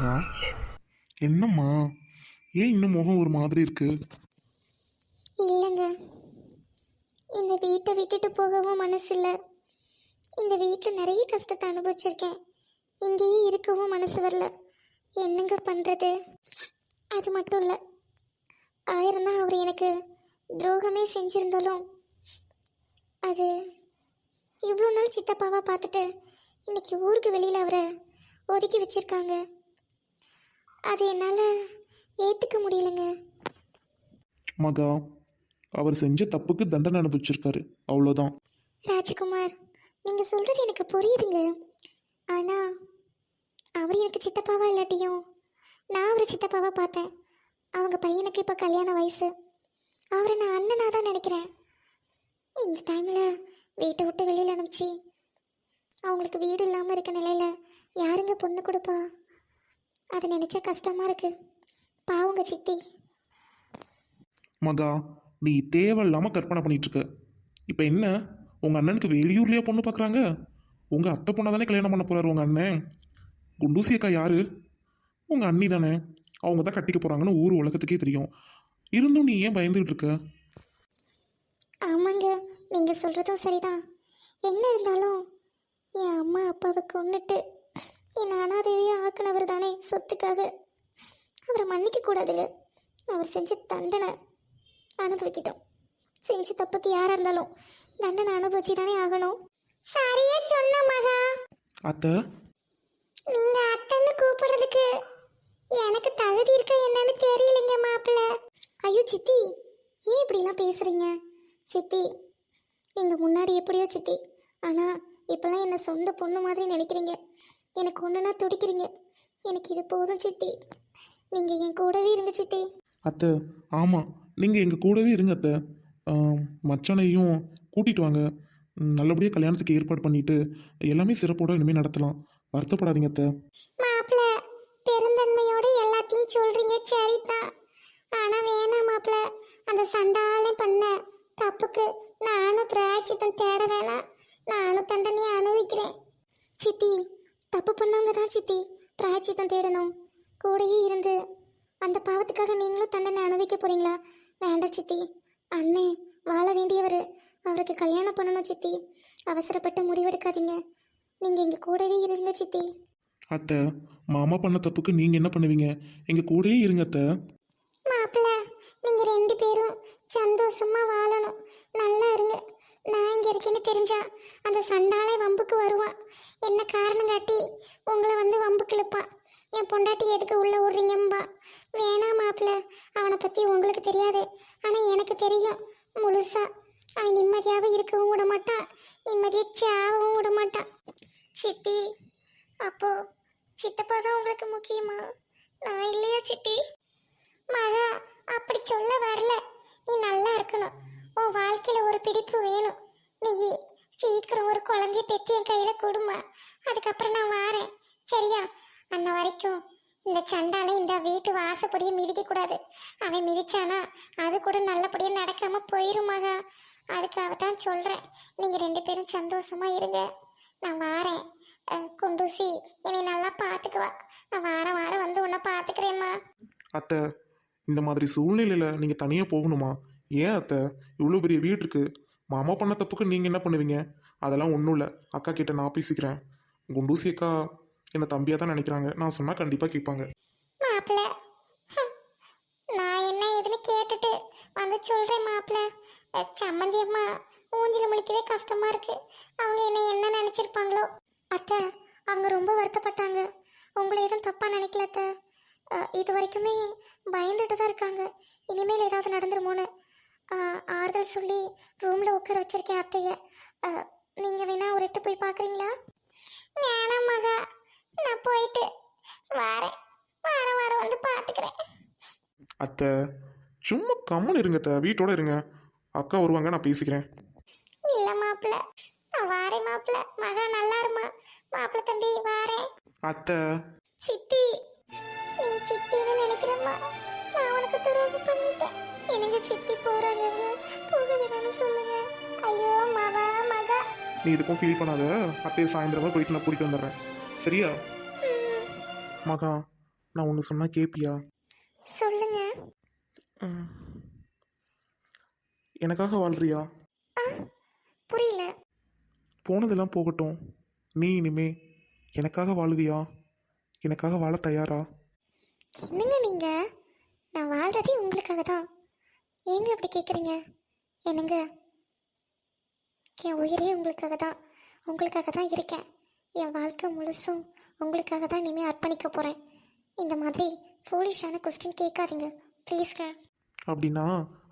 மகா, என்னம்மா? ஏன் இன்னும் முகம் ஒரு மாதிரி இருக்கு? இல்லைங்க, இந்த வீட்டை விட்டுட்டு போகவும் மனசு இல்லை. இந்த வீட்டில் நிறைய கஷ்டத்தை அனுபவிச்சிருக்கேன். இங்கேயே இருக்கவும் மனசு வரல. என்னங்க பண்ணுறது? அது மட்டும் இல்லை, ஆயிரம் தான் அவர் எனக்கு துரோகமே செஞ்சிருந்தாலும் அது இவ்வளோ நாள் சித்தப்பாவாக பார்த்துட்டு இன்னைக்கு ஊருக்கு வெளியில் அவரை ஒதுக்கி வச்சிருக்காங்க. அது என்னால் ஏற்றுக்க முடியலைங்க. மகா, அவர் செஞ்ச தப்புக்கு தண்டனை அனுபவிச்சிருக்காரு, அவ்வளோதான். ராஜகுமார், நீங்கள் சொல்கிறது எனக்கு புரியுதுங்க. ஆனால் அவர் எனக்கு சித்தப்பாவா இல்லாட்டியும் நான் அவரை சித்தப்பாவாக பார்த்தேன். அவங்க பையனுக்கு இப்போ கல்யாண வயசு. அவரை நான் அண்ணனாக தான் நினைக்கிறேன். இந்த டைமில் வீட்டை விட்டு வெளியில் அனுப்பிச்சி அவங்களுக்கு வீடு இல்லாமல் இருக்க நிலையில் யாருங்க பொண்ணு கொடுப்பா? அதை நினச்சா கஷ்டமாக இருக்குது. பாவங்க சித்தி. மகா, நீ தேவையில்லாமல் கற்பனை பண்ணிட்டு இருக்க. இப்போ என்ன, உங்கள் அண்ணனுக்கு வெளியூர்லேயே பொண்ணு பார்க்குறாங்க? உங்கள் அத்தை பொண்ணை தானே கல்யாணம் பண்ண போகிறாரு உங்கள் அண்ணன். குண்டூசி அக்கா யாரு? உங்கள் அண்ணி தானே. அவங்க தான் கட்டிக்க போகிறாங்கன்னு ஊர் உலகத்துக்கே தெரியும். இருந்தும் நீ ஏன் பயந்துகிட்டு இருக்க? ஆமாங்க, நீங்கள் சொல்கிறதும் சரிதான். என்ன இருந்தாலும் என் அம்மா அப்பாவை கொன்னுட்டு என் அனாதையே ஆக்குனவர் தானே சொத்துக்காக. அவரை மன்னிக்க கூடாதுங்க. அவர் செஞ்ச தண்டனை அனுபவிக்கிட்டோம். செஞ்ச தப்புக்கு யாராக இருந்தாலும் தண்டனை அனுபவிச்சு தானே ஆகணும். சரியா சொன்ன மகா. அத்தை, நீங்க அத்தைன்னு கூப்பிடுறதுக்கு எனக்கு தகுதி இருக்க என்னன்னு தெரியலைங்க மாப்பிள்ள. ஐயோ சித்தி, ஏன் இப்படிலாம் பேசுறீங்க? சித்தி, நீங்க முன்னாடி எப்படியோ சித்தி, ஆனா இப்பெல்லாம் என்ன சொந்த பொண்ணு மாதிரி நினைக்கிறீங்க. எனக்கு ஒண்ணுனா துடிக்கிறீங்க. எனக்கு இது போதும் சித்தி. நீங்க என் கூடவே இருங்க சித்தி. அத்தை, ஆமாம், நீங்கள் எங்கள் கூடவே இருங்க அத்தை. மச்சனையும் கூட்டிகிட்டு வாங்க. நல்லபடியாக கல்யாணத்துக்கு ஏற்பாடு பண்ணிட்டு எல்லாமே சிறப்போட இனிமேல் நடத்தலாம். வருத்தப்படாதீங்க அத்தை. மாப்பிள்ள, பெருந்தன்மையோட எல்லாத்தையும் சொல்றீங்க சரிதான். ஆனா வேணாம் மாப்பிள்ள, அந்த சண்டாலே பண்ண தப்புக்கு நானும் பிராயச்சித்தம் தேட வேணாம். நானும் தண்டனையை அனுபவிக்கிறேன். சித்தி, தப்பு பண்ணவங்க தான் சித்தி பிராயச்சித்தம் தேடணும். கூடயே இருந்து அந்த பாவத்துக்காக நீங்களும் தண்டனை அனுபவிக்க போறீங்களா? வேண்டாம் சித்தி. அண்ணே வாழ வேண்டியவர், அவருக்கு கல்யாணம் பண்ணணும் சித்தி. அவசரப்பட்டு முடிவெடுக்காதீங்க. நீங்க எங்க கூடவே இருங்க சித்தி. அத்தை, மாமா பண்ண தப்புக்கு நீங்கள் என்ன பண்ணுவீங்க? எங்கள் கூடயே இருங்க அத்தை. மாப்பிள்ள, நீங்க ரெண்டு பேரும் சந்தோஷமா வாழணும். நல்லா இருங்க. நான் இங்க இருக்கேன்னு தெரிஞ்சா அந்த சண்டாலே வம்புக்கு வருவான். என்ன காரணம் காட்டி உங்களை வந்து வம்புக்கு இழுப்பான். என் பொண்டாட்டி எதுக்கு உள்ள விடுறீங்கம்பா. வேணாம் மாப்பிள்ள, அவனை பத்தி உங்களுக்கு தெரியாது, ஆனா எனக்கு தெரியும் முழுசா. அவன் நிம்மதியாக இருக்கவும் விட மாட்டான், நிம்மதியை சாகவும் விட மாட்டான். சித்தி, அப்போ சித்தப்பா தான் உங்களுக்கு முக்கியமா? நான் இல்லையா சித்தி? மகா, அப்படி சொல்ல வரல. நீ நல்லா இருக்கணும். உன் வாழ்க்கையில ஒரு பிடிப்பு வேணும். நீ சீக்கிரம் ஒரு குழந்தைய பெத்தி என் கையில கொடுமா. அதுக்கப்புறம் நான் வாரேன், சரியா? அன்ன வரைக்கும் இந்த சண்டாலே இந்த வீட்டு வாசப்படியை மிதிக்க கூடாது. அவன் மிதிச்சானா அது கூட நல்லபடியா நடக்காம போயிரும் மகா. அதுக்காக தான் சொல்றேன். நீங்க ரெண்டு பேரும் சந்தோஷமா இருங்க. நான் வாரேன். குண்டூசி என்னை நல்லா பாத்துக்குவா. நான் வாரம் வாரம் வந்து உன்னை பாத்துக்கிறேம்மா. அத்தை, இந்த மாதிரி சூழ்நிலையில் நீங்கள் தனியாக போகணுமா? ஏன் அத்தை, இவ்வளோ பெரிய வீடு இருக்கு. மாமா பண்ண தப்புக்கு நீங்கள் என்ன பண்ணுவீங்க? அதெல்லாம் ஒன்றும் இல்லை, அக்கா கிட்ட நான் பேசிக்கிறேன். குண்டூசி அக்கா என்னை தம்பியாக தான் நினைக்கிறாங்க. நான் சொன்னால் கண்டிப்பாக கேட்பாங்க. மாப்பிள்ள, நான் என்ன இதுல கேட்டுட்டு வந்து சொல்றேன் மாப்பிள்ள. சம்மந்தி அம்மா மூஞ்சில முழிக்கவே கஷ்டமா இருக்கு. அவங்க என்ன நினைச்சிருப்பாங்களோ? அத்தை, அவங்க ரொம்ப வருத்தப்பட்டாங்க. உங்களை எதுவும் தப்பா நினைக்கல அத்தை. இது வரைக்குமே பயந்துட்டு தான் இருக்காங்க. இனிமேல் ஏதாவது நடந்துருமோன்னு ஆறுதல் சொல்லி ரூம்ல உட்கார வச்சிருக்கேன் அத்தைய. நீங்க வேணா ஒரு எட்டு போய் பாக்குறீங்களா? வேணாம் மகா, நான் போயிட்டு வாரேன். வாரம் வாரம் வந்து பாத்துக்கிறேன். அத்தை, சும்மா கம்முன்னு இருங்க அத்தை, வீட்டோட இருங்க. அக்கா வருவாங்க, நான் பேசிக்கிறேன். இல்ல மாப்பிள்ள, நான் வாரேன் மாப்பிள்ள. மகா நல்லா இருமா. மாப்பிள்ள தம்பி வாரேன். அத்தை, சித்தி, நீ சித்தின்னு நினைக்கிறம்மா. நான் உனக்கு துரோகம் பண்ணிட்டேன். எனக்கு சித்தி போறாங்க, போக வேணாம்னு சொல்லுங்க. ஐயோ மகா மகா. நீ இதுக்கும் ஃபீல் பண்ணாத. அத்தையை சாயந்தரமா போயிட்டு நான் கூட்டிட்டு வந்துடுறேன், சரியா? மகா, நான் ஒன்று சொன்னால் கேட்பியா? சொல்லுங்க. ம். எனக்காக வாழ்றியா? ஆ, புரியல. போனதெல்லாம் போகட்டும். நீ இனிமே எனக்காக வாழுவியா? எனக்காக வாழ தயாரா? என்னங்க நீங்க? நான் வாழ்றதே உங்களுக்காக தான். ஏங்க அப்படி கேட்குறீங்க? என்னங்க, என் உயிரே உங்களுக்காக தான் இருக்கேன். என் வாழ்க்கை முழுசும் உங்களுக்காக தான் இனிமேல் அர்ப்பணிக்க போகிறேன். இந்த மாதிரி ஃபூலிஷான கொஸ்டின் கேட்காதீங்க ப்ளீஸ்ங்க. அப்படின்னா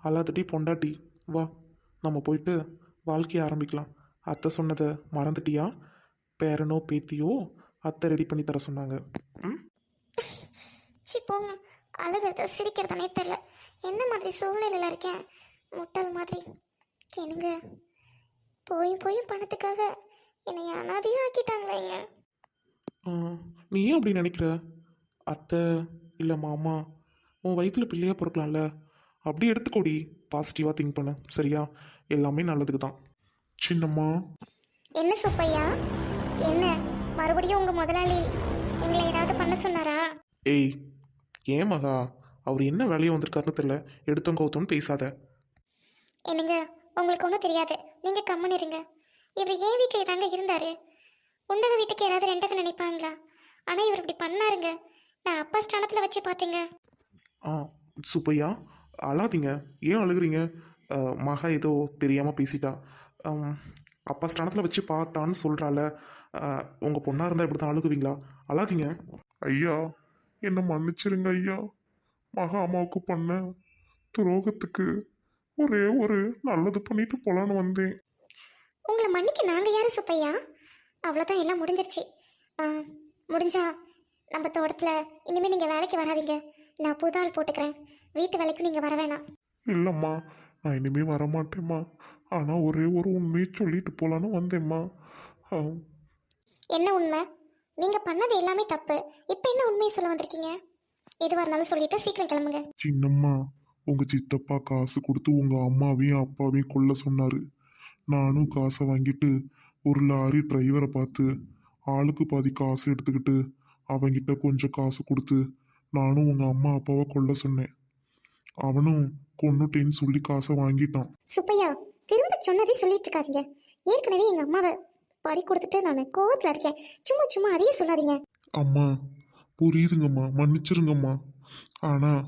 அல்லாதட்டி பொண்டாட்டி வா, நம்ம போயிட்டு வாழ்க்கையை ஆரம்பிக்கலாம். அத்தை சொன்னதை மறந்துட்டியா? பேரனோ பேத்தியோ அத்தை ரெடி பண்ணி தர சொன்னாங்க. ம். சி போங்க. அழுகிறத சிரிக்கிறதானே தெரில. என்ன மாதிரி சூழ்நிலையில் இருக்கேன், முட்டாள் மாதிரி. என்னங்க, போய் பணத்துக்காக என்னை அனாதையும் ஆக்கிட்டாங்களேங்க. நீ ஏன் அப்படி நினைக்கிற? அத்தை இல்லை மாமா உன் வயிற்றில் பிள்ளையாக பிறக்கலாம்ல. அப்படி எடுத்துக்கோடி. பாசிட்டிவாக திங்க் பண்ண, சரியா? எல்லாமே நல்லதுக்கு தான். சின்னம்மா. என்ன சுப்பையா, என்ன மறுபடியும் உங்கள் முதலாளி எங்களை ஏதாவது பண்ண சொன்னாரா? ஏய், ஏன் மகா, அவர் என்ன வேலையை வந்திருக்காருன்னு தெரியல. எடுத்தோம் கவுத்தோன்னு பேசாத. என்னங்க, உங்களுக்கு ஒன்றும் தெரியாது. நீங்கள் கம்மன் இருங்க. இவர் ஏன் வீட்டில் தாங்க இருந்தார். உண்டக வீட்டுக்கு யாராவது ரெண்டக நினைப்பாங்களா? ஆனால் இவர் இப்படி பண்ணாருங்க. நான் அப்பா ஸ்தானத்தில் வச்சு பார்த்தேங்க. சுப்பையா, அழாதீங்க. ஏன் அழுகுறீங்க? மகா ஏதோ தெரியாமல் பேசிட்டா. அப்பா ஸ்தானத்தில் வச்சு பார்த்தான்னு சொல்கிறாள். உங்கள் பொண்ணாக இருந்தால் இப்படி தான் அழுகுவீங்களா? அழாதீங்க. ஐயா, என்னை மன்னிச்சிருங்க ஐயா. மகா அம்மாவுக்கு பண்ண துரோகத்துக்கு ஒரே ஒரு நல்லது பண்ணிட்டு போலான்னு வந்தேன். உங்களை மன்னிக்க நாங்கள் யாரும் சுப்பையா? அவ்வளோதான், எல்லாம் முடிஞ்சிருச்சு. முடிஞ்சா நம்ம தோட்டத்தில் இனிமேல் நீங்கள் வேலைக்கு வராதீங்க. நான் புது ஆள் போட்டுக்கிறேன். வீட்டு வேலைக்கு நீங்கள் வர வேணாம். இல்லைம்மா, நான் இனிமே வரமாட்டேம்மா. ஆனால் ஒரே ஒரு உண்மையை சொல்லிட்டு போலான்னு வந்தேம்மா. என்ன உண்மை? நீங்கள் பண்ணது எல்லாமே தப்பு. இப்போ என்ன உண்மையை சொல்ல வந்திருக்கீங்க? எதுவாக இருந்தாலும் சொல்லிட்டு சீக்கிரம் கிளம்புங்க. சின்னம்மா, உங்க சித்தப்பா காசு கொடுத்து உங்க அம்மாவையும் அப்பாவையும் கொல்ல சொன்னாரு. நானும் காசை வாங்கிட்டு ஒரு லாரி டிரைவரை பார்த்து ஆளுக்கு பாதி காசு எடுத்துக்கிட்டு அவங்கிட்ட கொஞ்சம் காசு கொடுத்து நானும் உங்க அம்மா அப்பாவை கொல்ல சொன்னேன். அவனும் கொன்னுட்டேன்னு சொல்லி காசை வாங்கிட்டான். சுப்பையா, திரும்ப சொன்னதே சொல்லிட்டு இருக்காதீங்க. ஏற்கனவே எங்கள் அம்மாவை பறி கொடுத்துட்டு நான் கோவத்தில் இருக்கேன். சும்மா அதையே சொல்லாதீங்க. அம்மா, புரியுதுங்கம்மா, மன்னிச்சிருங்கம்மா. ஆனால்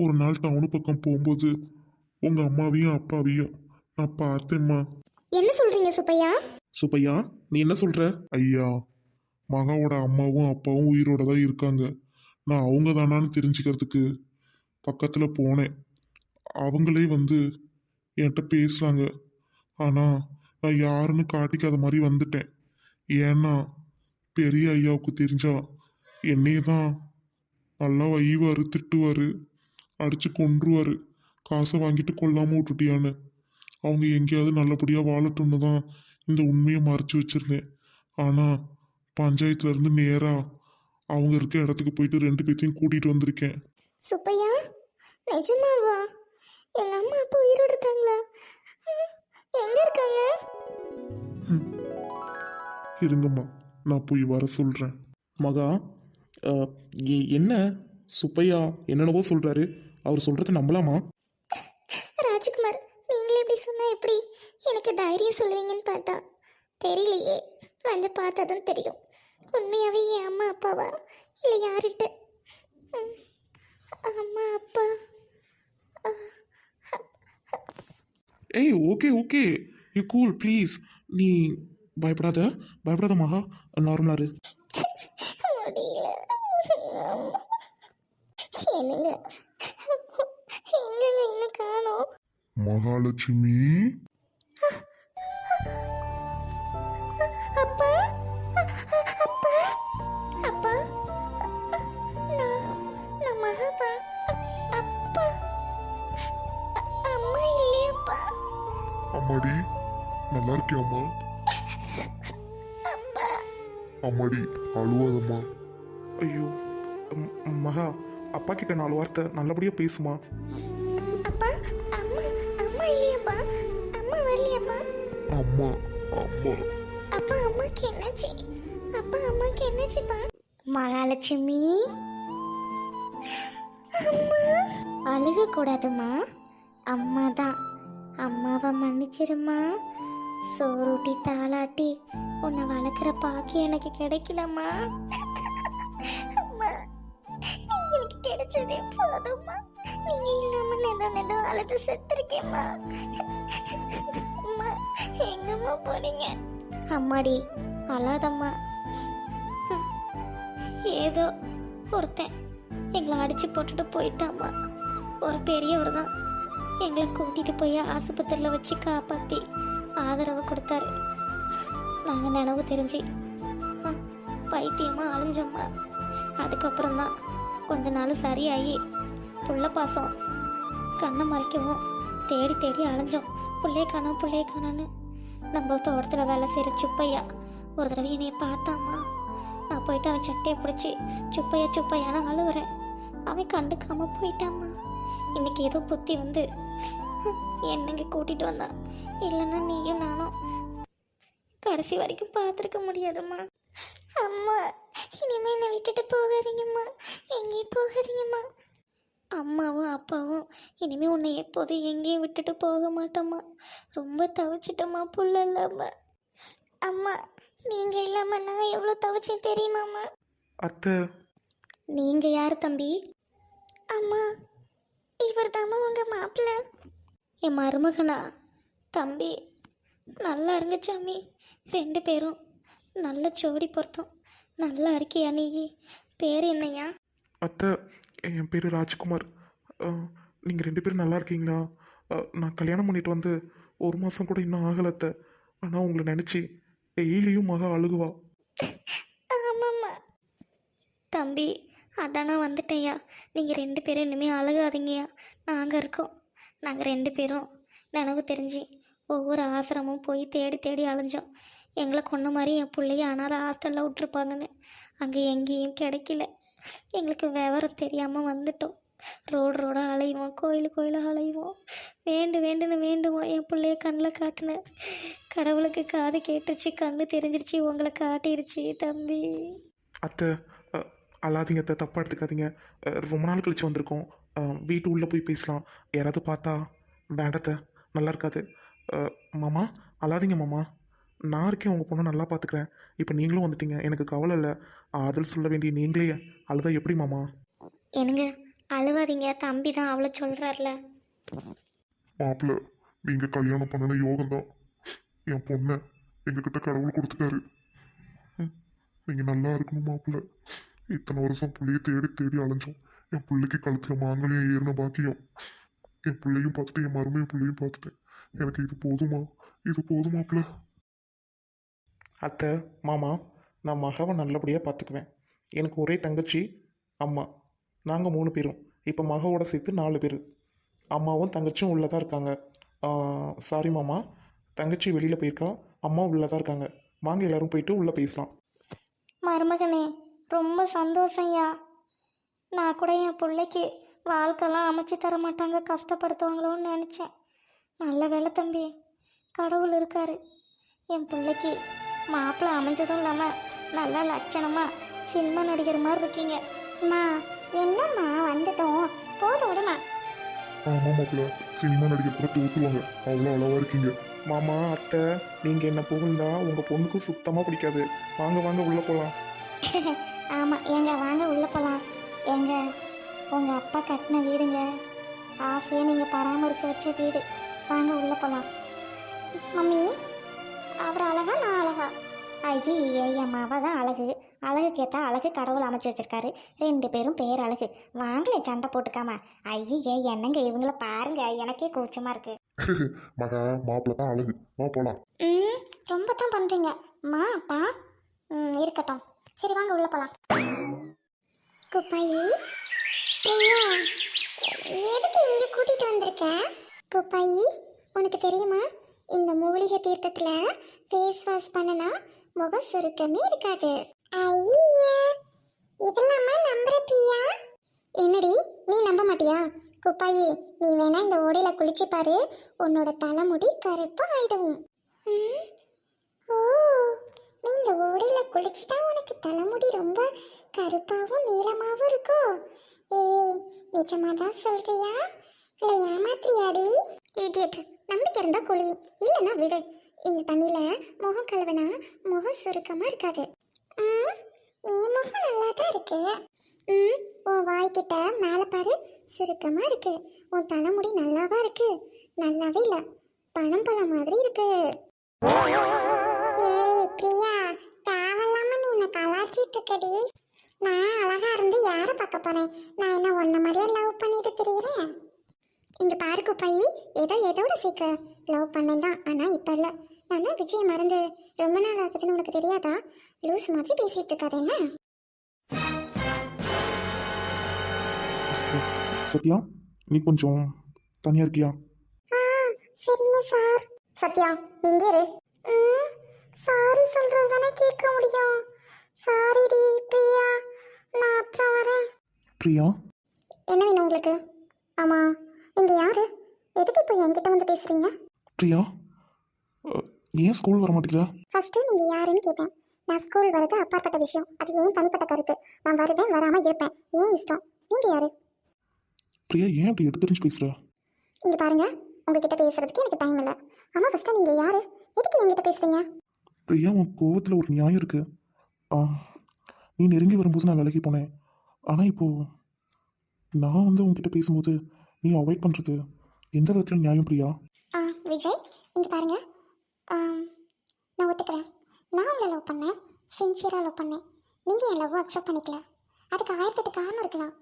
ஒரு நாள் டவுனு பக்கம் போகும்போது உங்கள் அம்மாவையும் அப்பாவையும் நான் பார்த்தேம்மா. என்ன சொல்கிறீங்க சுப்பையா? சுப்பையா, நீ என்ன சொல்கிற? ஐயா, மகாவோட அம்மாவும் அப்பாவும் உயிரோட தான் இருக்காங்க. நான் அவங்க தானான்னு தெரிஞ்சுக்கிறதுக்கு பக்கத்தில் போனேன். அவங்களே வந்து என்கிட்ட பேசுகிறாங்க. ஆனால் நான் யாருன்னு காட்டிக்காத மாதிரி வந்துட்டேன். ஏன்னா பெரிய ஐயாவுக்கு தெரிஞ்சா என்னையே தான் நல்லா வைவார், திட்டுவார், அடித்து கொன்றுவார். காசை வாங்கிட்டு கொல்லாமல் விட்டுட்டியான்னு. அவங்க எங்கேயாவது நல்லபடியாக வாழட்டும்னு தான் இந்த உண்மையை மறைச்சி வச்சுருந்தேன். ஆனால் பஞ்சாயத்துலேருந்து நேராக அவங்க இருக்க இடத்துக்கு போயிட்டு 2 பேர்த்தையும் கூட்டிகிட்டு வந்திருக்கேன். சுப்பையா, நிஜமாவா? எங்கள் அம்மா அப்பா உயிரோடு இருக்காங்களா? எங்கே இருக்காங்க? இருங்கம்மா, நான் போய் வர சொல்கிறேன். மகா, என்ன சுப்பையா என்னென்னவோ சொல்கிறாரு. அவர் சொல்கிறத நம்பலாமா? ராஜ்குமார், நீங்களே இப்படி சொன்னால் எப்படி எனக்கு தைரியம் சொல்லுவீங்கன்னு பார்த்தா தெரியலையே. வந்து பார்த்ததும் தெரியும். உண்மையாகவே என் அம்மா அப்பாவா இல்லை யார்கிட்ட? அம்மா அப்பா. ஏய், ஓகே யூ கூல் ப்ளீஸ். நீ பயப்படாத மகா. நார்மலாக இரு. முடியல. என்னங்க, எங்கங்க இன்னும் காணோம்? மகாலட்சுமி, அப்பா அப்பா அப்பா, நான் மகாப்பா. அப்பா, அம்மா இல்லையாப்பா? அம்மாடி, நல்லா இருக்கியாம்மா? அம்மாடி, அழுவாதம்மா. ஐயோ மகா, அப்பா கிட்ட 4 வார்த்தை நல்லபடியாக பேசுமா. அப்பா, அம்மா அம்மா இல்லையாப்பா? அம்மா வரலையாப்பா? அம்மா அம்மா அப்பா, அம்மாக்கு என்னாச்சு? அப்பா, அம்மாக்கு என்னாச்சுப்பா? மகாலட்சுமி, அழுக கூடாதுமா. அம்மா தான். அம்மாவை மன்னிச்சிருமா. சோறுட்டி தாளாட்டி உன்னை வளர்க்குற பாக்கியம் எனக்கு கிடைக்கலம்மா. அம்மா, எனக்கு கிடைச்சதே போதும்மா. நீங்க இல்லாம நெதோ அழுது செத்துருக்கேம்மா. அம்மா, எங்கம்மா போனீங்க? அம்மாடி, அழாதம்மா. ஏதோ ஒருத்தன் எங்களை அடிச்சு போட்டுட்டு போயிட்டாம்மா. ஒரு பெரியவர் தான் எங்களை கூட்டிட்டு போய் ஆஸ்பத்திரியில் வச்சு காப்பாற்றி ஆதரவு கொடுத்தாரு. நாங்கள் நினைவு தெரிஞ்சு பைத்தியமாக அழிஞ்சோம்மா. அதுக்கப்புறம் தான் கொஞ்ச நாள் சரியாகி புள்ள பாசம் கண்ணை மறைக்கவும் தேடி தேடி அலைஞ்சோம். புள்ளைய காணோன்னு நம்ம தோட்டத்தில் வேலை செய்கிற சுப்பையா ஒரு தடவை என்னைய பார்த்தாம்மா. நான் போயிட்டு அவன் சட்டையை பிடிச்சி சுப்பையான்னு அழுவுறேன். அவன் கண்டுக்காம போயிட்டாம்மா. இன்னைக்கு ஏதோ புத்தி வந்து என்னங்க கூட்டிட்டு வந்தான். இல்லைன்னா நீயும் நானும் கடைசி வரைக்கும் பார்த்துருக்க முடியாதும்மா. அம்மா, இனிமே என்னை விட்டுட்டு போகாதீங்கம்மா. எங்கேயும் போகாதீங்கம்மா. அம்மாவும் அப்பாவும் இனிமே உன்னை எப்போதும் எங்கேயும் விட்டுட்டு போக மாட்டோம்மா. ரொம்ப தவிச்சிட்டோம்மா புள்ள இல்லாம. அம்மா, நீங்க இல்லாம நான் எவ்வளோ தவிச்சேன் தெரியுமாம்மா? அத்தை, நீங்க யார் தம்பி? அம்மா, இவர் தாம்மா உங்க மாப்பிள்ள. என் மருமகனா? தம்பி, நல்லா இருங்க சாமி. 2 பேரும் நல்ல ஜோடி பொருத்தம். நல்லா இருக்கியா நீ? பேர் என்னையா? அத்தை, என் பேர் ராஜ்குமார். நீங்கள் 2 பேரும் நல்லா இருக்கீங்களா? நான் கல்யாணம் பண்ணிட்டு வந்து 1 மாதம் கூட இன்னும் ஆகலை அத்தை. ஆனால் உங்களை நினச்சி டெய்லியும் மக அழுகுவா. ஆமாம்மா. தம்பி, அதான் நான் வந்துட்டேயா. நீங்கள் 2 பேரும் இனிமேல் அழுகாதீங்கயா. நாங்கள் இருக்கோம். நாங்கள் 2 பேரும் நினைவு தெரிஞ்சு ஒவ்வொரு ஆசிரமும் போய் தேடி தேடி அலைஞ்சோம். எங்களை கொன்ன மாதிரி என் பிள்ளைய அனாதை ஹாஸ்டலில் விட்டுருப்பாங்கன்னு. அங்கே எங்கேயும் கிடைக்கல. எங்களுக்கு விவரம் தெரியாமல் வந்துட்டோம். ரோடாக அலையுவோம், கோயிலாக அலையுவோம். வேண்டுன்னு வேண்டுவோம். என் பிள்ளைய கண்ணில் காட்டினேன். கடவுளுக்கு காது கேட்டுருச்சு, கண்ணு தெரிஞ்சிருச்சு, உங்களை காட்டிருச்சு தம்பி. அத்தை, அழாதீங்க அத்தை, தப்பாக எடுத்துக்காதீங்க. ரொம்ப நாள் கழிச்சு வந்திருக்கோம். வீட்டு உள்ளே போய் பேசலாம். யாராவது பார்த்தா வேண்டத்தை நல்லா இருக்காது. மாமா, அழாதீங்க மாமா. நான் இருக்கேன், உங்கள் பொண்ணை நல்லா பார்த்துக்கிறேன். இப்போ நீங்களும் வந்துட்டீங்க, எனக்கு கவலை இல்லை. ஆறுதல் சொல்ல வேண்டிய நீங்களே அழுதா எப்படி மாமா? என்னங்க, அழுவாதீங்க. தம்பி தான் அவ்வளோ சொல்கிறார்ல. மாப்பிள்ள, நீங்கள் கல்யாணம் பண்ணின யோகம்தான். என் பொண்ணை எங்ககிட்ட கடவுள் கொடுத்துட்டாரு. நீங்கள் நல்லா இருக்கணும் மாப்பிள்ள. இத்தனை வருஷம் பிள்ளைய தேடி தேடி அலைஞ்சோம். என் பிள்ளைக்கு கழுத்தில் மாங்கல்யம் ஏறின பாக்கியம். என் பிள்ளையும் பார்த்துட்டு என் மருமையும் பிள்ளையும் பார்த்துட்டேன். எனக்கு இது போதுமா? இது போதுமாப்பிள்ள. அத்தை, மாமா, நான் மகாவை நல்லபடியாக பார்த்துக்குவேன். எனக்கு ஒரே தங்கச்சி, அம்மா. நாங்கள் 3 பேரும். இப்போ மகாவோட சேர்த்து 4 பேர். அம்மாவும் தங்கச்சியும் உள்ளே தான் இருக்காங்க. சாரி மாமா, தங்கச்சி வெளியில் போயிருக்கா, அம்மாவும் உள்ளே தான் இருக்காங்க. வாங்க எல்லோரும் போயிட்டு உள்ளே பேசலாம். மருமகனே, ரொம்ப சந்தோஷம்யா. நான் கூட என் பிள்ளைக்கு வாழ்க்கைலாம் அமைச்சு தர மாட்டாங்க, கஷ்டப்படுத்துவாங்களோன்னு நினச்சேன். நல்ல வேலை தம்பி, கடவுள் இருக்காரு. என் பிள்ளைக்கு மாப்பிள்ளை அமைஞ்சதும் இல்லாமல் நல்லா லட்சணமாக சினிமா நடிகர் மாதிரி இருக்கீங்க. அம்மா, என்னம்மா வந்ததும் போதும் விடுமா. ஆமாம் மாப்பிள்ள, சினிமா நடிகர் கூட தோற்றுவாங்க. அவ்வளோ அளவாக இருக்கீங்க. மாமா, அத்தை, நீங்கள் என்ன புகழ்ந்தா உங்கள் பொண்ணுக்கும் சுத்தமாக பிடிக்காது. வாங்க உள்ளே போகலாம். ஆமாம், எங்க வாங்க உள்ளே போகலாம். எங்க உங்கள் அப்பா கட்டின வீடுங்க, ஆசையாக நீங்கள் பராமரித்து வச்ச வீடு. வாங்க உள்ளே போகலாம். மம்மி, அவர் அழகா நான் அழகா? ஐயே, என் மாவா தான் அழகு. அழகுக்கேற்ற அழகு கடவுள் அமைச்சு வச்சிருக்காரு. 2 பேரும் பேர் அழகு. வாங்களே சண்டை போட்டுக்காம. ஐயே, என்னங்க இவங்கள பாருங்க, எனக்கே கூச்சமாக இருக்கு. மகா, மாப்பிள்ள தான் அழகு. வா போகலாம். ரொம்ப தான் பண்ணுறீங்க. அம்மா, அப்பா, இருக்கட்டும். சரி, வாங்க உள்ளே போகலாம். குப்பாயி, ஐயா, எதுக்கு இங்கே கூட்டிகிட்டு வந்திருக்க? குப்பாயி, உனக்கு தெரியுமா, இந்த மூலிகை தீர்த்தத்தில் ஃபேஸ் வாஷ் பண்ணனா முகம் சுருக்கமே இருக்காது. ஐயா, இதெல்லாமா நம்புற பிரியா? என்னடி, நீ நம்ப மாட்டியா? குப்பாயி, நீ வேணா இந்த ஓடையில் குளிச்சு பாரு, உன்னோட தலைமுடி கருப்பாக ஆயிடும். ஓ, நீ இந்த ஓடையில் குளிச்சுதான் உனக்கு தலைமுடி ரொம்ப கருப்பாகவும் நீளமாகவும் இருக்கும். ஏய் நிஜமா தான் சொல்றியா இல்லை ஏமாத்திரியாடி? இடியட், நம்பிக்கை இருந்தா குழி, இல்லைன்னா விடு. இந்த தண்ணியில முகம் கழுவினா முகம் சுருக்கமா இருக்காது. என் முகம் நல்லா தான் இருக்கு. உன் வாய்க்கிட்ட மேலே பாரு, சுருக்கமா இருக்கு. உன் தலைமுடி நல்லாவா இருக்கு? நல்லாவே இல்லை, பணம் பழம் மாதிரி இருக்கு. ஏய் பிரியா, தேவையில்லாம நீ என்ன கலாச்சிட்டு இருக்கடி. நான் அழகா இருந்து யாரை பார்க்க போறேன்? நான் என்ன உன்ன மாதிரியே லவ் பண்ணிட்டு திரியிறேன்? இங்க பாரு குப்பாயி, எதோட சீக்கிரம் லவ் பண்ணேன் தான், ஆனா இப்ப இல்ல. நான் தான் விஜய் மறந்து ரொம்ப நாள் ஆகுதுன்னு உனக்கு தெரியாதா? லூஸ் மாதிரி பேசிட்டு இருக்காது என்ன? சத்யா, நீ கொஞ்சம் தனியா இருக்கியா? சரிங்க சார். சத்யா நீங்க இரு. சாரி சொல்றது தானே கேட்க முடியும். சாரி டி பிரியா, நான் அப்புறம் வரேன். பிரியா, என்ன வேணும் உங்களுக்கு? ஆமா, நீங்க யாரு? எதுக்கு இப்போ என்கிட்ட வந்து பேசுறீங்க? பிரியா, ஏன் ஸ்கூல் வர மாட்டேங்கிற? ஃபர்ஸ்ட் நீங்க யாருன்னு கேட்டேன். நான் ஸ்கூல் வரது அப்பாற்பட்ட விஷயம், அது ஏன் தனிப்பட்ட கருத்து. நான் வருவேன், வராம இருப்பேன், ஏன் இஷ்டம். நீங்க யாரு? பிரியா, ஏன் அப்படி எடுத்து தெரிஞ்சு பேசுற? இங்க பாருங்க, உங்ககிட்ட பேசுறதுக்கு எனக்கு டைம் இல்லை. ஆமா ஃபர்ஸ்ட் நீங்க யாரு? எதுக்கு என்கிட்ட பேசுறீங்க? பிரியா, உன் கோவத்தில் ஒரு நியாயம் இருக்கு. நீ நெருங்கி வரும்போது நான் விலகி போனேன். ஆனால் இப்போ நான் வந்து உன்கிட்ட பேசும்போது நீ அவாய்ட் பண்ணுறது எந்த விதத்தில் நியாயம் பிரியா? விஜய் இங்க பாருங்க, நான் ஒத்துக்கிறேன். நான் உங்களை லவ் பண்ணேன், சின்சியராக லவ் பண்ணேன். நீங்கள் என் லவ் அக்செப்ட் பண்ணிக்கல. அதுக்கு 1008 காரணம் இருக்கலாம்.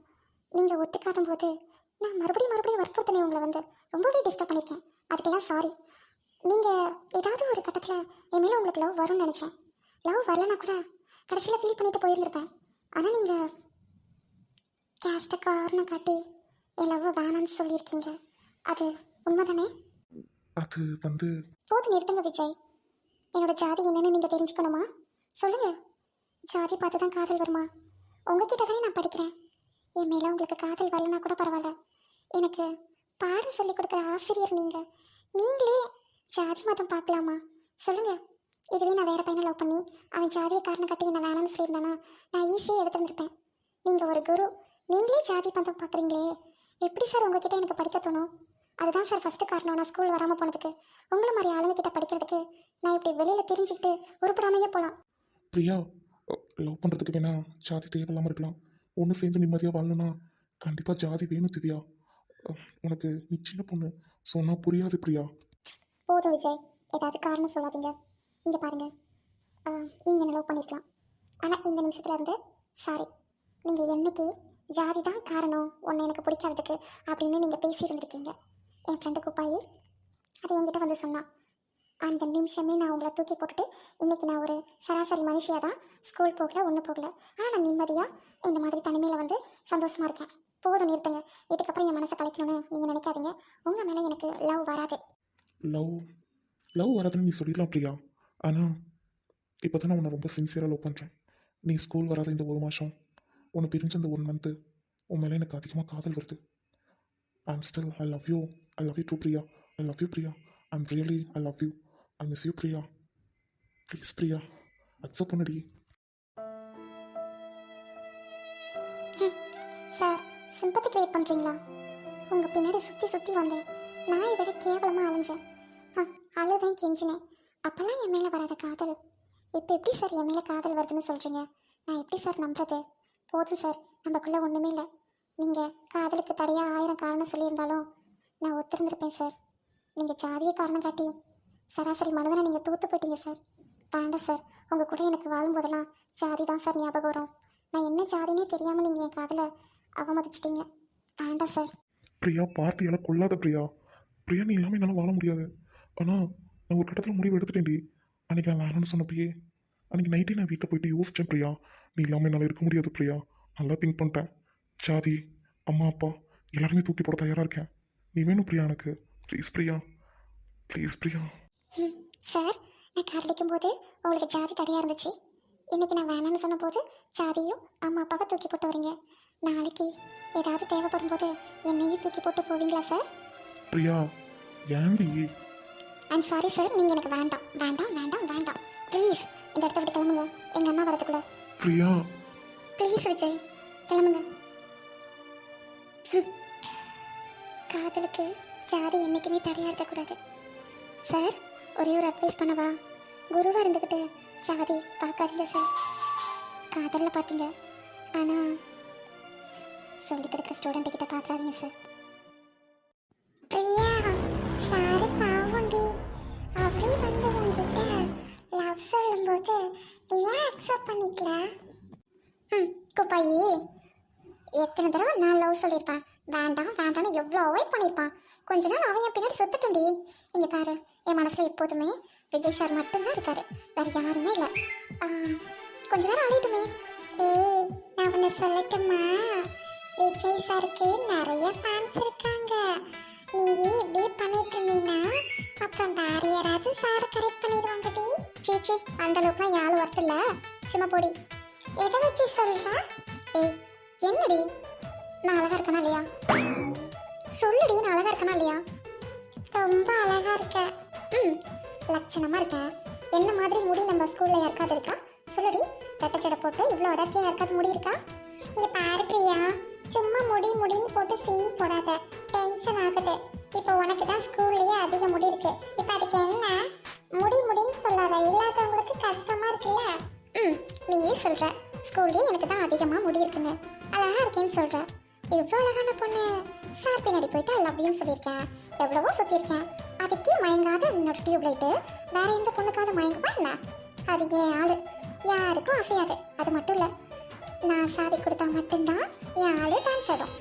நீங்கள் ஒத்துக்காத போது நான் மறுபடியும் வற்புறுத்தினேன். உங்களை வந்து ரொம்பவே டிஸ்டர்ப் பண்ணியிருக்கேன். அதுக்கெல்லாம் சாரி. நீங்கள் ஏதாவது ஒரு கட்டத்தில் என் மேலே உங்களுக்கு லவ் வரும்னு நினச்சேன். லவ் வரலன்னா கூட கடைசியில் ஃபீல் பண்ணிட்டு போயிருந்திருப்பேன். ஆனால் நீங்கள் கேஸ்ட்டை காரணம் காட்டி என் லவ் வேணான்னு சொல்லியிருக்கீங்க. அது உண்மை தானே? அது வந்து போது நிறுத்துங்க விஜய். என்னோட ஜாதி என்னன்னு நீங்கள் தெரிஞ்சுக்கணுமா? சொல்லுங்க. ஜாதி பார்த்து தான் காதல் வருமா? உங்ககிட்ட தானே நான் படிக்கிறேன். என் மேலே உங்களுக்கு காதல் வரலனா கூட பரவாயில்ல. எனக்கு பாடம் சொல்லி கொடுக்குற ஆசிரியர் நீங்கள். நீங்களே ஜாதி மதம் பார்க்கலாமா? சொல்லுங்க. இதுவே நான் வேற பையனை லவ் பண்ணி அவன் ஜாதியை காரணம் கட்டி என்ன வேணாம்னு சொல்லியிருந்தானா நான் ஈஸியாக எடுத்துருந்துருப்பேன். நீங்கள் ஒரு குரு, நீங்களே ஜாதி மதம் பார்க்குறீங்களே, எப்படி சார் உங்ககிட்ட எனக்கு படிக்க தோணும்? அதுதான் சார் ஃபஸ்ட்டு காரணம் நான் ஸ்கூல் வராமல் போனதுக்கு. உங்களை மாதிரி ஆளுங்கக்கிட்ட படிக்கிறதுக்கு நான் இப்படி வெளியில் தெரிஞ்சுக்கிட்டு உருப்படாமையே போகலாம். பிரியா, லவ் பண்ணுறதுக்கு வேணா ஜாதி தேவையில்லாமல் இருக்கலாம். ஒன்று சேர்ந்து நிம்மதியாக வாழணும்னா கண்டிப்பாக ஜாதி வேணும் திவ்யா. உனக்கு நீ சின்ன பொண்ணு சொன்னால் புரியாது பிரியா. போதும் விஜய், ஏதாவது காரணம் சொல்லாதீங்க. இங்கே பாருங்கள், நீங்கள் என்ன லவ் பண்ணியிருக்கலாம். ஆனால் இந்த நிமிஷத்துல இருந்து சாரி. நீங்கள் என்னைக்கு ஜாதி தான் காரணம் உன்னை எனக்கு பிடிக்காததுக்கு அப்படின்னு நீங்கள் பேசியிருந்துருக்கீங்க. என் ஃப்ரெண்டு குப்பாயி அது என்கிட்ட வந்து சொன்னான். அந்த நிமிஷமே நான் உங்களை தூக்கி போட்டுட்டு இன்றைக்கி நான் ஒரு சராசரி மனுஷியாக தான் ஸ்கூல் போகல, ஒன்றும் போகல. ஆனால் நான் நிம்மதியாக இந்த மாதிரி தனிமையில் வந்து சந்தோஷமாக இருக்கேன். போதும் நிறுத்துங்க. இதுக்கப்புறம் என் மனசை கலைக்கணும்னு நீங்கள் நினைக்காதீங்க. உங்கள் மேலே எனக்கு லவ் வராது. லவ் வராதுன்னு நீ சொல்லிடலாம் பிரியா. ஆனால் இப்போ தான் நான் உன்னை ரொம்ப சின்சியராக லவ் பண்ணுறேன். நீ ஸ்கூல் வராத இந்த 1 மாதம், உன்னை பிரிஞ்ச இந்த 1 மந்த்து உன் மேலே எனக்கு அதிகமாக காதல் வருது. I love you. I love you too Priya. I love you Priya. I love you. I miss you Priya. Please Priya, accept பண்ணுடி. சார், சிம்பத்தி கிரியேட் பண்ணுறீங்களா? உங்கள் பின்னாடி சுற்றி வந்தேன். நான் விட கேவலமாக அலைஞ்சேன். அழுதான் கெஞ்சினேன். அப்போல்லாம் என் மேலே வராத காதல் இப்போ எப்படி சார் என் மேலே காதல் வருதுன்னு சொல்கிறீங்க? நான் எப்படி சார் நம்புறது? போதும் சார், நமக்குள்ளே ஒன்றுமே இல்லை. நீங்கள் காதலுக்கு தடையாக 1000 காரணம் சொல்லியிருந்தாலும் நான் ஒத்துருந்துருப்பேன் சார். நீங்கள் ஜாதியை காரணம் காட்டி சராசரி மனதனை நீங்கள் தூத்து போயிட்டீங்க சார். வேண்டாம் சார், உங்கள் கூட எனக்கு வாழும்போதெல்லாம் ஜாதி தான் சார் ஞாபகம் வரும். நான் என்ன ஜாதினே தெரியாமல் நீங்கள் என் காதலை அவமதிச்சிட்டீங்க. வேண்டாம் சார். பிரியா, பார்த்தியெல்லாம் கொள்ளாத பிரியா. பிரியா, நீ இல்லாமல் என்னால் வாழ முடியாது. ஆனால் நான் ஒரு கட்டத்தில் முடிவு எடுத்துட்டேன்டி. அன்றைக்கி நான் வேணான்னு சொன்னப்பயே அன்றைக்கி நைட்டே நான் வீட்டில் போயிட்டு யோசித்தேன் பிரியா. நீ இல்லாமல் என்னால் இருக்க முடியாது பிரியா. நல்லா திங்க் பண்ணிட்டேன். ஜாதி, அம்மா அப்பா எல்லாருமே தூக்கி போட தயாராக இருக்கேன். நீ வேணும் பிரியா எனக்கு. Please Priya, please Priya. Sir, நான் காதலிக்கும் போது உங்களுக்கு ஜாதி தடையாக இருந்துச்சு. இன்றைக்கி நான் வேணான்னு சொன்ன போது ஜாதியும் அம்மா அப்பாவை தூக்கி போட்டு வரீங்க. நாளைக்கு ஏதாவது தேவைப்படும் போது என்னையும் தூக்கி போட்டு போவீங்களா சார்? பிரியா, ஏன்டி? ஐம் சாரி சார், நீங்கள் எனக்கு வேண்டாம் வேண்டாம் வேண்டாம் வேண்டாம். ப்ளீஸ் இந்த இடத்த விட்டு கிளம்புங்க. எங்கள் அம்மா வரதுக்குள்ள. பிரியா, ப்ளீஸ் விஜய், கிளம்புங்க. காதலுக்கு ஜாதி என்னைக்குமே தடையா இருக்கக்கூடாது. சார், ஒரே ஒரு அட்வைஸ் பண்ணவா? குருவா இருந்துக்கிட்டு ஜாதி பார்க்காதீங்க சார். காதலில் பார்த்தீங்க, ஆனால் சொல்லி கொடுக்குற ஸ்டூடெண்ட் கிட்ட பார்த்துறாதீங்க சார். பிரியா, சாரு பாவண்டி. அப்படியே வந்து உங்ககிட்ட லவ் சொல்லும்போது நீ ஏன் அக்செப்ட் பண்ணிக்கல? குப்பாயி, எத்தனை தடவை நான் லவ் சொல்லியிருப்பேன், வேண்டாம் வேண்டாம்னு எவ்வளோ அவாய்ட் பண்ணியிருப்பான். கொஞ்ச நாள் அவன் என் பின்னாடி சுத்துட்டுண்டி. இங்கே பாரு, என் மனசில் எப்போதுமே விஜய் சார் மட்டும்தான் இருக்காரு, வேற யாருமே இல்லை. கொஞ்ச நேரம் ஆடிட்டுமே. ஏய், நான் உன்னை சொல்லட்டுமா? விஜய் சாருக்கு நிறைய ஃபேன்ஸ் இருக்காங்க. நீ இப்படியே பண்ணிட்டு இருந்தீங்கன்னா அப்புறம் வேற யாராவது சாரை கரெக்ட் பண்ணிடுவாங்கடி. சீச்சி, அந்த அளவுக்குலாம் யாரும் ஒர்த்து இல்லை, சும்மா போடி. எதை வச்சு சொல்றா? ஏய், என்னடி, நான் அழகா இருக்கனா இல்லையா? சொல்லுடி, நான் அழகா இருக்கனா இல்லையா? ரொம்ப அழகா இருக்க. லட்சணமா இருக்க. என்ன மாதிரி முடி நம்ம ஸ்கூல்ல யாருக்காவது இருக்கா? சொல்லுடி. ரெட்டச்சடை போட்டு இவ்வளோ அடர்த்தியா யாருக்காவது முடி இருக்கா? இங்க பாரு பிரியா, சும்மா முடின்னு போட்டு சீன் போடாத, டென்ஷன் ஆகுது. இப்போ உனக்கு தான் ஸ்கூல்லயே அதிக முடி இருக்கு, இப்போ அதுக்கு என்ன? முடின்னு சொல்லாத, இல்லாதவங்களுக்கு கஷ்டமா இருக்குல்ல. நீயே சொல்ற ஸ்கூல்லயே எனக்கு தான் அதிகமா முடி இருக்குன்னு, அழகா இருக்கேன்னு சொல்ற. இவ்வளோ அழகான பொண்ணு சார் பின்னாடி போயிட்டு லவ் யூன்னு சொல்லியிருக்கேன், எவ்வளவோ சுற்றிருக்கேன். அதுக்கே மயங்காத என்னோட டியூப் லைட்டு வேற எந்த பொண்ணுக்காவது மயங்குமா என்ன? அது ஏன் ஆளு, யாருக்கும் அசையாது. அது மட்டும் இல்லை, நான் சாவி கொடுத்தா மட்டும்தான் என் ஆளு டான்ஸ் ஆடும்.